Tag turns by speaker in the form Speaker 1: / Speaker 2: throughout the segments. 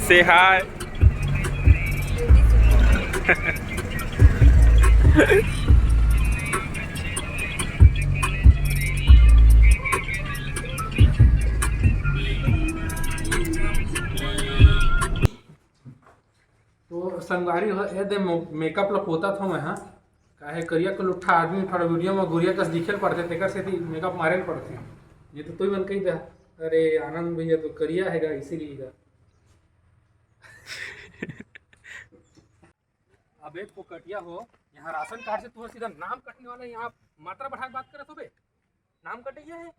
Speaker 1: Say hi.
Speaker 2: तो संगवारी ये दे मेकअप ला पोता था मैं हाँ काहे करिया के लुट्ठा आदमी थोड़ा वीडियो में गुरिया कस दिखेल पड़ते तेकर से मेकअप मारेल पड़ते ये तो मन कही दा अरे आनंद भैया तो करिया हैगा इसीलिए दा अबे पोकटिया हो यहाँ राशन कार्ड से तू सीधा नाम कटने वाला यहाँ मात्रा बढ़ा के बात करत हो बे नाम कटिया है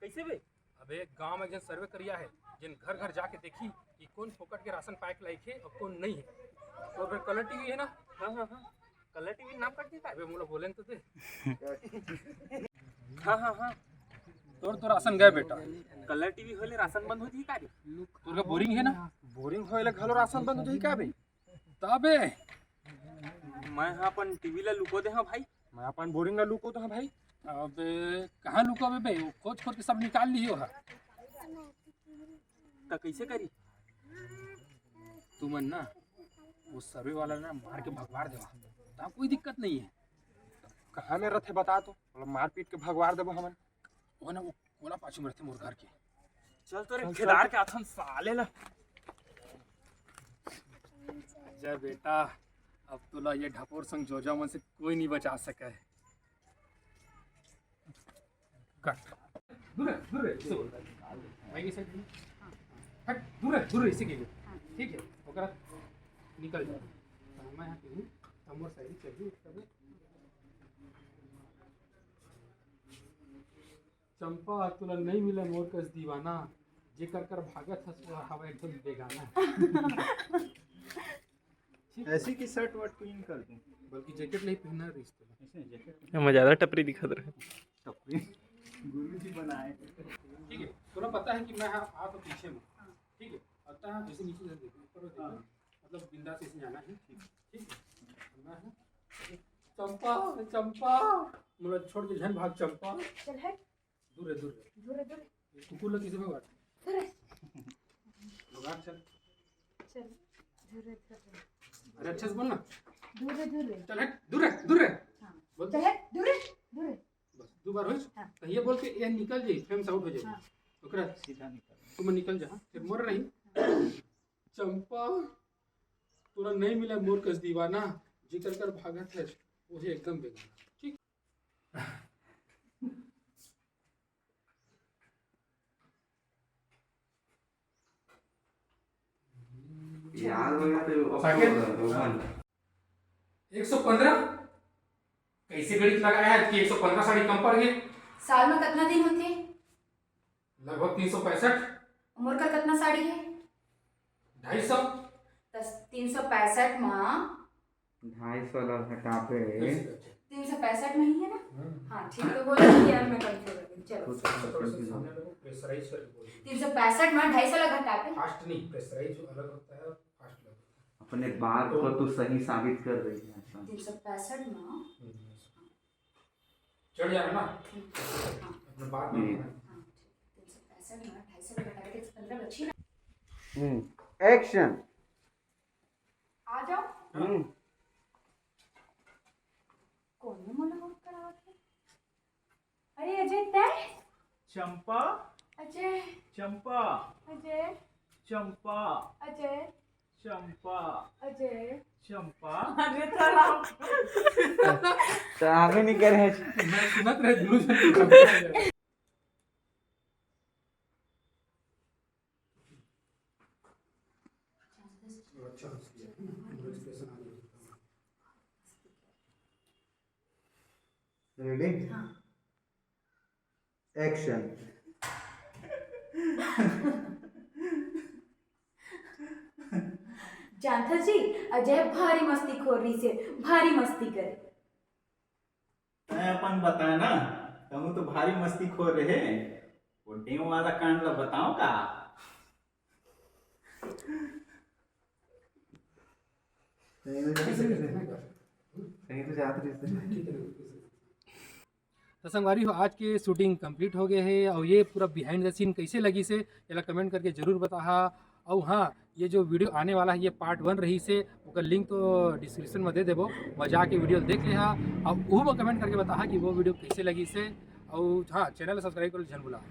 Speaker 2: कैसे बे अबे गांव में जन सर्वे करिया है जिन घर घर जाके देखी कि कौन फोकट के राशन पाए के लायक है और कौन नहीं है तो फिर कलर टीवी है ना हाँ हाँ हाँ कलर टीवी नाम कट दिया अबे मोला बोले तो दे हाँ हाँ हाँ तोर तो राशन गए बेटा
Speaker 3: कलर टीवी होले राशन बंद हो जी का
Speaker 2: तोर का बोरिंग है ना
Speaker 3: बोरिंग होले घलो राशन बंद हो जी का बे
Speaker 2: तबे
Speaker 3: मैं हां अपन टीवी ला लुको दे हां भाई मैं अपन बोरिंग ला लुको दे हां भाई
Speaker 2: अब कहाँ लुकावे बे खोज खोज के सब निकाल लियो है
Speaker 3: त कैसे करी
Speaker 2: तू मन ना वो सर्वे वाला ना मार के भगवार देवा ता कोई दिक्कत नहीं है
Speaker 3: कहां में रथे बता तो मार पीट के भगवार देबो हमन
Speaker 2: वो ना वो कोला पाछू में रहते मोर घर के
Speaker 3: चल तोरे ठेदार के आथन साले ला
Speaker 2: जय बेटा अब तुला ये ढपोर संग जोजा मन से कोई नहीं बचा सके कट दूर है इसे बोल भाई इसे हट दूर है इसे के ठीक है ओकरा निकल जा मैं यहां पे हूं हमर सही चाहिए तब चंपा तुला नहीं मिला मोर कस दीवाना जे कर कर भागत हस हवा एकदम बेगाना
Speaker 4: ऐसी की शर्ट वर्ट क्लीन कर दूं
Speaker 2: बल्कि जैकेट नहीं पहना रही
Speaker 4: ऐसे जैकेट
Speaker 1: मैं ज्यादा टपरी दिखा रहा है
Speaker 4: टपरी गुरुजी बनाए
Speaker 2: ठीक है तुला पता है कि मैं आ तो पीछे में ठीक है आता है जैसे नीचे से देखो ऊपर देखो मतलब बिंदास से जाना है ठीक है मैं हूं चंपा चंपा मतलब छोड़ के झन भाग चंपा
Speaker 5: चल है
Speaker 2: दूर
Speaker 5: दूर
Speaker 2: कुकुर लगी से भाग भाग चल
Speaker 5: चल दूर
Speaker 2: अरे अच्छे से बोलना
Speaker 5: दूर
Speaker 2: चल हट दूर है
Speaker 5: हाँ
Speaker 2: बोल
Speaker 5: चल है दूर
Speaker 2: बस दो बार हो
Speaker 5: हाँ।
Speaker 2: तो ये बोल के ये निकल जाए फ्रेम से आउट हो जाए
Speaker 5: हाँ।
Speaker 2: ओकरा
Speaker 4: सीधा निकल
Speaker 2: तुम निकल जा फिर मोर नहीं चंपा तुरा नहीं मिला मोर कस दीवाना जिकर कर भागत है वही एकदम बेगाना ठीक
Speaker 6: यार वो तो
Speaker 2: सेकंड 115 कैसे गणित लगाया है कि 115 साड़ी कम पड़ गए
Speaker 5: साल में कितना दिन होते
Speaker 2: लगभग 365
Speaker 5: उम्र का कितना साड़ी है
Speaker 2: 250
Speaker 5: 365 में
Speaker 6: 250 ला घटापे
Speaker 5: 365 में ही है ना हाँ ठीक है बोलो यार मैं कंफ्यूज हो गई चलो
Speaker 2: प्रेशराइज करके बोल
Speaker 5: 365 में 250 लगा घटाते
Speaker 2: फास्ट नहीं प्रेशराइज अलग होता है फास्ट अलग होता है
Speaker 6: अपने बात को तो सही साबित कर रही है
Speaker 5: 365 में
Speaker 2: चढ़ जाना ना
Speaker 5: हाँ
Speaker 2: अपने बात में
Speaker 5: हाँ 365 में 250 लगा घटाते 115 बची ना
Speaker 6: एक्शन
Speaker 5: आ जाओ कौन है मोला वोट करावत है अरे अजय तय
Speaker 4: चंपा
Speaker 5: अजय
Speaker 4: चंपा
Speaker 5: अजय
Speaker 4: चंपा
Speaker 5: अजय
Speaker 4: चंपा
Speaker 5: अजय
Speaker 4: चंपा
Speaker 5: अरे तारा
Speaker 6: तो आगे नहीं कर रहे
Speaker 2: मैं सुनत रहे दुनू जन अच्छा
Speaker 6: रेडी
Speaker 5: हाँ
Speaker 6: एक्शन
Speaker 5: जानता जी अजय भारी मस्ती खोरी से भारी मस्ती करे
Speaker 4: मैं अपन बताया ना तुम तो भारी मस्ती खोर रहे वो डेम वाला कांड ला बताओ का
Speaker 6: कहीं तो जाते रहते
Speaker 2: तो संगवारी हो आज के शूटिंग कंप्लीट हो गए है और ये पूरा बिहाइंड द सीन कैसे लगी से ये कमेंट करके जरूर बताहा और हाँ, ये जो वीडियो आने वाला है ये पार्ट 1 रही से, ओकर लिंक तो डिस्क्रिप्शन में दे देबो, मजा के वीडियो देख लिहा। अब वो कमेंट करके बता कि वो वीडियो कैसे लगी से, और हाँ, चैनल सब्सक्राइब कर जन भुला।